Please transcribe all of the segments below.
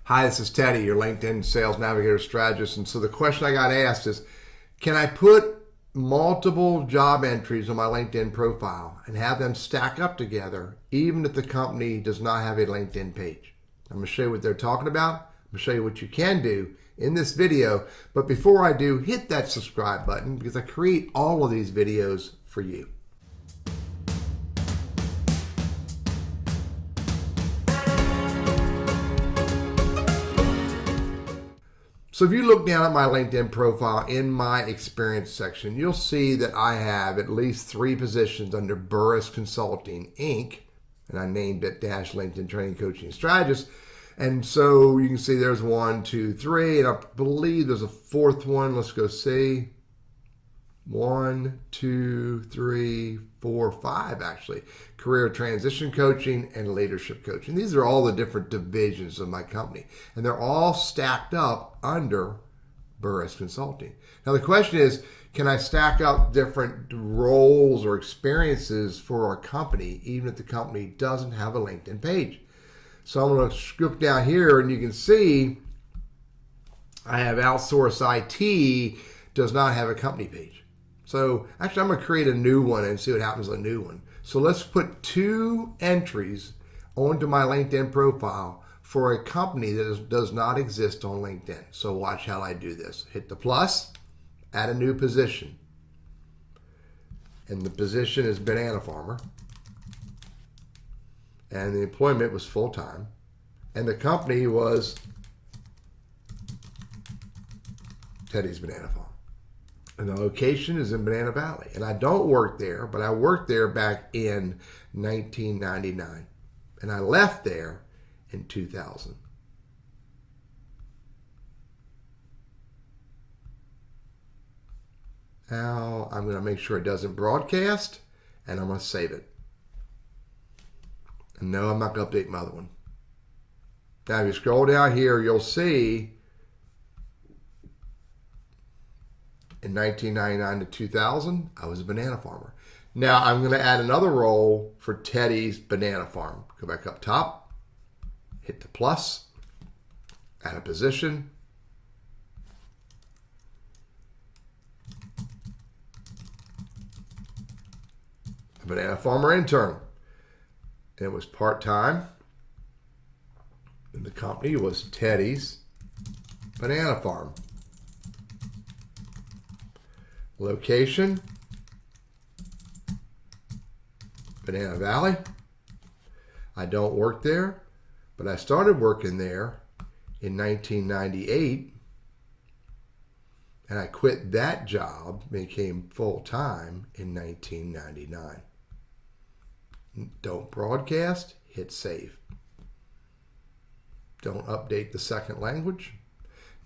Hi, this is Teddy, your LinkedIn Sales Navigator Strategist. And so the question I got asked is, can I put multiple job entries on my LinkedIn profile and have them stack up together even if the company does not have a LinkedIn page? I'm going to show you what they're talking about. I'm going to show you what you can do in this video. But before I do, hit that subscribe button because I create all of these videos for you. So if you look down at my LinkedIn profile in my experience section, you'll see that I have at least 3 positions under Burriss Consulting, Inc. And I named it Dash LinkedIn Training Coaching Strategist. And so you can see there's 1, 2, 3, and I believe there's a 4th one. Let's go see. 1, 2, 3, 4, 5 actually. Career transition coaching and leadership coaching. These are all the different divisions of my company. And they're all stacked up under Burriss Consulting. Now the question is, can I stack up different roles or experiences for our company even if the company doesn't have a LinkedIn page? So I'm going to scoop down here and you can see I have outsource IT does not have a company page. So actually I'm going to create a new one and see what happens with a new one. So let's put 2 entries onto my LinkedIn profile for a company that does not exist on LinkedIn. So watch how I do this. Hit the plus, add a new position. And the position is banana farmer. And the employment was full-time. And the company was Teddy's Banana Farm. And the location is in Banana Valley. And I don't work there, but I worked there back in 1999. And I left there in 2000. Now I'm going to make sure it doesn't broadcast, and I'm going to save it. And no, I'm not going to update my other one. Now if you scroll down here, you'll see in 1999 to 2000, I was a banana farmer. Now I'm going to add another role for Teddy's Banana Farm. Go back up top, hit the plus, add a position. A banana farmer intern. And it was part-time. And the company was Teddy's Banana Farm. Location, Banana Valley. I don't work there, but I started working there in 1998, and I quit that job, became full-time in 1999. Don't broadcast, hit save. Don't update the second language.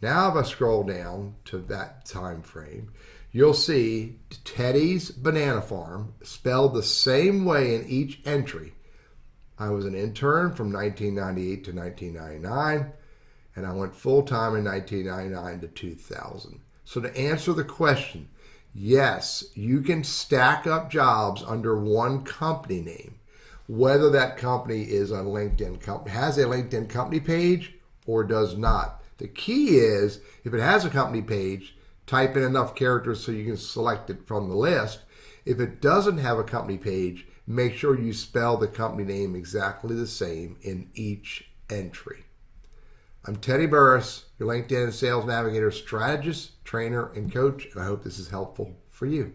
Now if I scroll down to that time frame, you'll see Teddy's Banana Farm spelled the same way in each entry. I was an intern from 1998 to 1999, and I went full-time in 1999 to 2000. So to answer the question, yes, you can stack up jobs under one company name, whether that company is a LinkedIn company, has a LinkedIn company page or does not. The key is, if it has a company page, type in enough characters so you can select it from the list. If it doesn't have a company page, make sure you spell the company name exactly the same in each entry. I'm Teddy Burriss, your LinkedIn Sales Navigator Strategist, Trainer, and Coach, and I hope this is helpful for you.